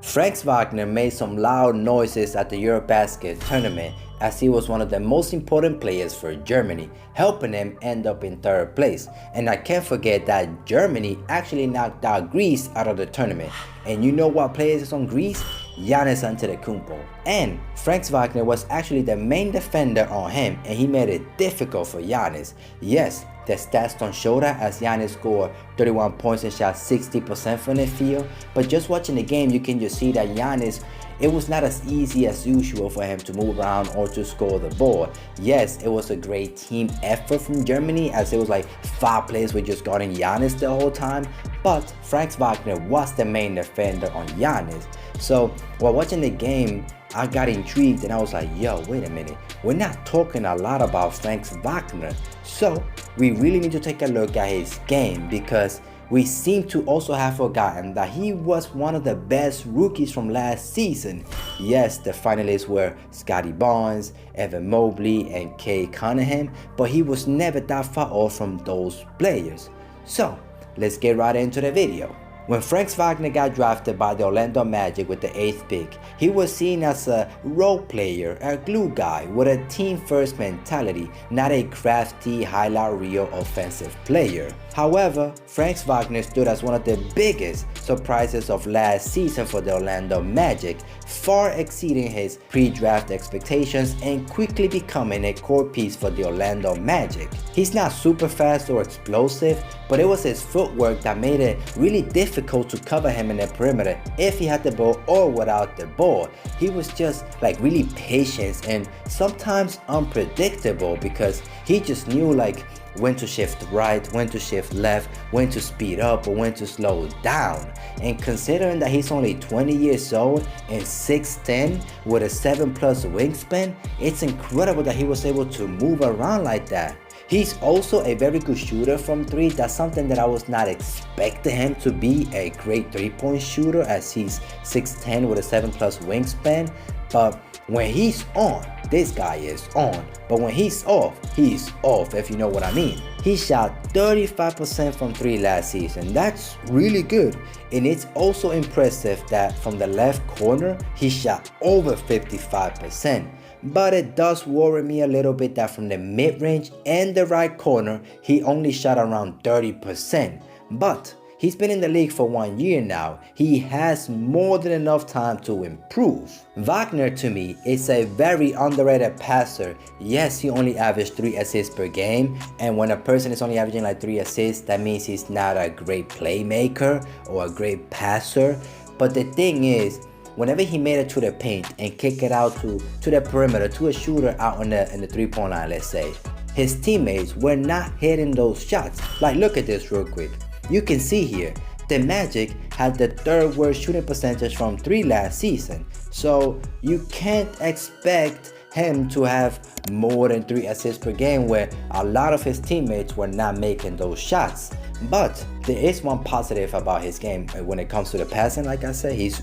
Franz Wagner made some loud noises at the EuroBasket tournament as he was one of the most important players for Germany, helping him end up in third place. And I can't forget that Germany actually knocked out Greece out of the tournament. And you know what players is on Greece? Giannis Antetokounmpo. And Franz Wagner was actually the main defender on him, and he made it difficult for Giannis. Yes, the stats don't show that, as Giannis scored 31 points and shot 60% from the field, but just watching the game you can just see that Giannis, it was not as easy as usual for him to move around or to score the ball. Yes, it was a great team effort from Germany, as it was like 5 players were just guarding Giannis the whole time, but Franz Wagner was the main defender on Giannis. So while watching the game, I got intrigued and I was like, yo, wait a minute, we're not talking a lot about Franz Wagner. So we really need to take a look at his game, because we seem to also have forgotten that he was one of the best rookies from last season. Yes, the finalists were Scottie Barnes, Evan Mobley, and Cade Cunningham, but he was never that far off from those players. So let's get right into the video. When Franz Wagner got drafted by the Orlando Magic with the 8th pick, he was seen as a role player, a glue guy with a team-first mentality, not a crafty, highlight reel offensive player. However, Franz Wagner stood as one of the biggest surprises of last season for the Orlando Magic, far exceeding his pre-draft expectations and quickly becoming a core piece for the Orlando Magic. He's not super fast or explosive, but it was his footwork that made it really difficult to cover him in the perimeter if he had the ball or without the ball. He was just like really patient and sometimes unpredictable, because he just knew like when to shift right, when to shift left, when to speed up or when to slow down. And considering that he's only 20 years old and 6'10" with a 7+ wingspan, it's incredible that he was able to move around like that. He's also a very good shooter from 3. That's something that I was not expecting him to be, a great 3-point shooter, as he's 6'10" with a 7+ wingspan. But when he's on, this guy is on. But when he's off, if you know what I mean. He shot 35% from 3 last season. That's really good. And it's also impressive that from the left corner, he shot over 55%. But it does worry me a little bit that from the mid-range and the right corner, he only shot around 30%. But he's been in the league for 1 year now. He has more than enough time to improve. Wagner, to me, is a very underrated passer. Yes, he only averaged 3 assists per game, and when a person is only averaging like 3 assists, that means he's not a great playmaker or a great passer. But the thing is, whenever he made it to the paint and kick it out to the perimeter, to a shooter out in the 3-point line, let's say, his teammates were not hitting those shots. Like, look at this real quick. You can see here, the Magic had the 3rd worst shooting percentage from 3 last season. So you can't expect him to have more than 3 assists per game, where a lot of his teammates were not making those shots. But there is one positive about his game when it comes to the passing. Like I said, he's,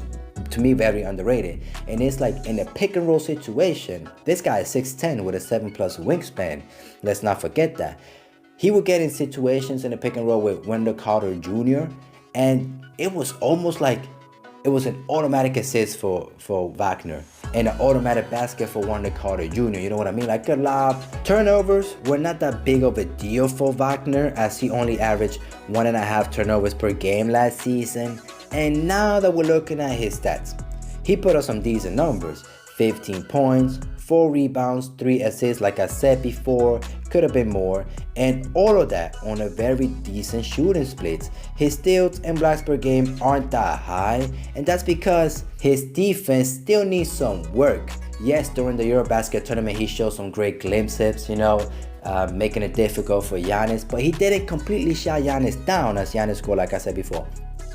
to me, very underrated. And it's like in a pick and roll situation, this guy is 6'10" with a 7+ wingspan. Let's not forget that. He would get in situations in the pick and roll with Wendell Carter Jr. and it was almost like it was an automatic assist for Wagner and an automatic basket for Wendell Carter Jr. You know what I mean? Like a lob. Turnovers were not that big of a deal for Wagner, as he only averaged 1.5 turnovers per game last season. And now that we're looking at his stats, he put up some decent numbers. 15 points, 4 rebounds, 3 assists, like I said before, could have been more, and all of that on a very decent shooting splits. His steals and blocks per game aren't that high, and that's because his defense still needs some work. Yes, during the EuroBasket tournament he showed some great glimpses, you know, making it difficult for Giannis, but he didn't completely shut Giannis down, as Giannis scored, like I said before,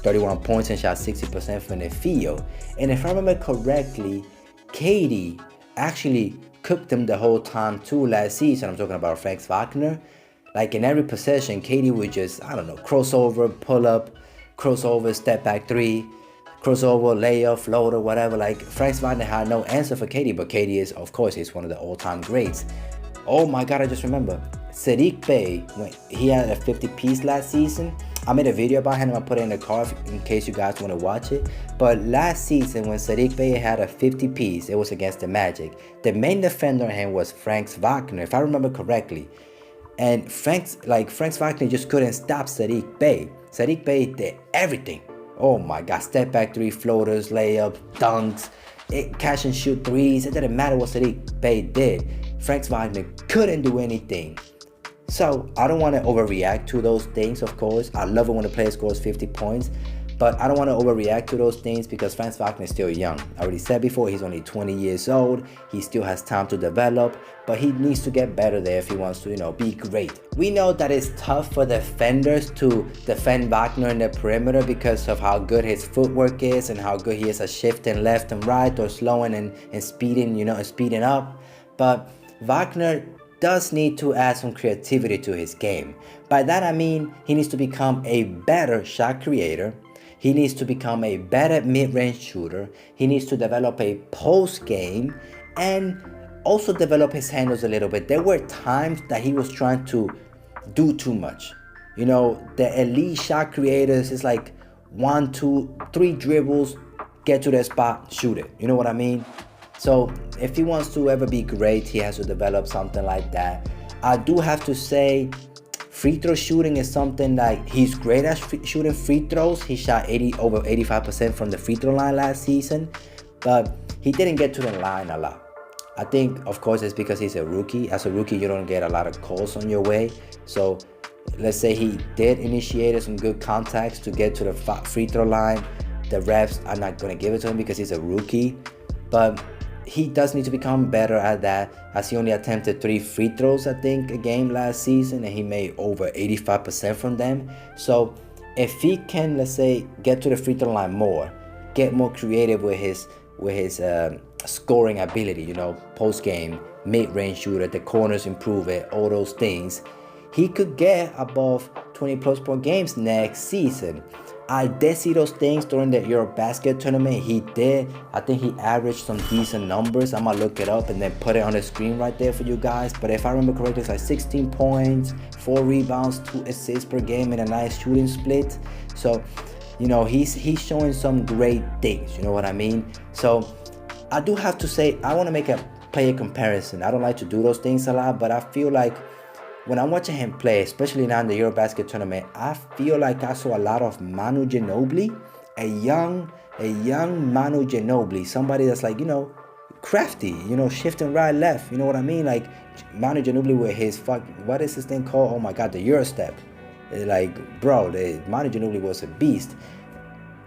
31 points and shot 60% from the field. And if I remember correctly, Katie actually cooked him the whole time too last season. I'm talking about Franz Wagner. Like in every possession, Katie would just, I don't know, crossover, pull up, crossover, step back 3, crossover, layup, floater, whatever. Like Franz Wagner had no answer for Katie, but Katie is, of course, he's one of the all-time greats. Oh my God, I just remember Sadiq Bey, when he had a 50 piece last season, I made a video about him. I'll put it in the card in case you guys want to watch it. But last season when Sadiq Bey had a 50 piece, it was against the Magic. The main defender on him was Franz Wagner, if I remember correctly. And Franz Wagner just couldn't stop Sadiq Bey. Sadiq Bey did everything. Oh my God, step back three, floaters, layups, dunks, catch and shoot threes. It didn't matter what Sadiq Bey did. Franz Wagner couldn't do anything. So I don't want to overreact to those things, of course. I love it when a player scores 50 points, but I don't want to overreact to those things because Franz Wagner is still young. I already said before, he's only 20 years old. He still has time to develop, but he needs to get better there if he wants to, be great. We know that it's tough for defenders to defend Wagner in the perimeter because of how good his footwork is and how good he is at shifting left and right or slowing and speeding, and speeding up. But Wagner does need to add some creativity to his game. By that I mean he needs to become a better shot creator. He needs to become a better mid-range shooter. He needs to develop a post game and also develop his handles a little bit. There were times that he was trying to do too much. The elite shot creators is like 1, 2, 3 dribbles, get to the spot, shoot it. You know what I mean? So if he wants to ever be great, he has to develop something like that. I do have to say, free throw shooting is something like he's great at shooting free throws. He shot over 85% from the free throw line last season, but he didn't get to the line a lot. I think, of course, it's because he's a rookie. As a rookie, you don't get a lot of calls on your way. So let's say he did initiate some good contacts to get to the free throw line. The refs are not going to give it to him because he's a rookie, but he does need to become better at that, as he only attempted 3 free throws, I think, a game last season, and he made over 85% from them. So if he can, let's say, get to the free throw line more, get more creative with his scoring ability, post game, mid-range shooter, the corners improve it, all those things, he could get above 20 plus point games next season. I did see those things during the EuroBasket tournament. He did. I think he averaged some decent numbers. I'm going to look it up and then put it on the screen right there for you guys. But if I remember correctly, it's like 16 points, 4 rebounds, 2 assists per game, and a nice shooting split. So, he's showing some great things. You know what I mean? So I do have to say, I want to make a player comparison. I don't like to do those things a lot, but I feel like when I'm watching him play, especially now in the EuroBasket tournament, I feel like I saw a lot of Manu Ginobili, a young Manu Ginobili, somebody that's like, crafty, shifting right, left, you know what I mean? Like Manu Ginobili with his what is this thing called? Oh my God, the Eurostep. Like, bro, Manu Ginobili was a beast.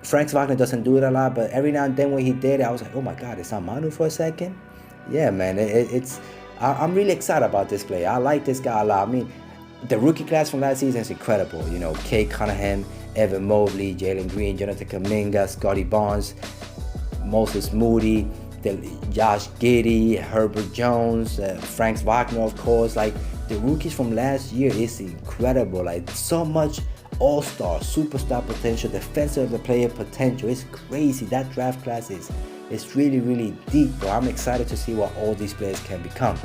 Franz Wagner doesn't do it a lot, but every now and then when he did it, I was like, oh my God, is that Manu for a second? Yeah, man, I'm really excited about this player. I like this guy a lot. I mean, the rookie class from last season is incredible. Kay Cunningham, Evan Mobley, Jalen Green, Jonathan Kuminga, Scotty Barnes, Moses Moody, Josh Giddey, Herbert Jones, Franz Wagner, of course. Like, the rookies from last year is incredible. Like, so much all-star, superstar potential, defensive player potential. It's crazy. That draft class is really, really deep, bro. I'm excited to see what all these players can become,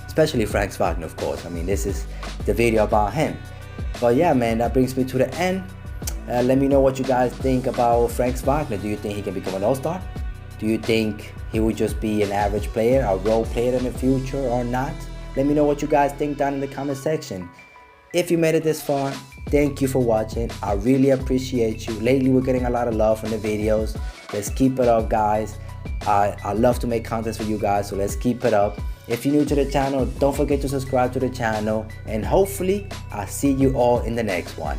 especially Franz Wagner, of course. I mean, this is the video about him. But yeah, man, that brings me to the end. Let me know what you guys think about Franz Wagner. Do you think he can become an all-star? Do you think he would just be an average player, a role player in the future, or not? Let me know what you guys think down in the comment section. If you made it this far, thank you for watching. I really appreciate you. Lately, we're getting a lot of love from the videos. Let's keep it up, guys. I love to make content for you guys, so let's keep it up. If you're new to the channel, don't forget to subscribe to the channel, and hopefully I'll see you all in the next one.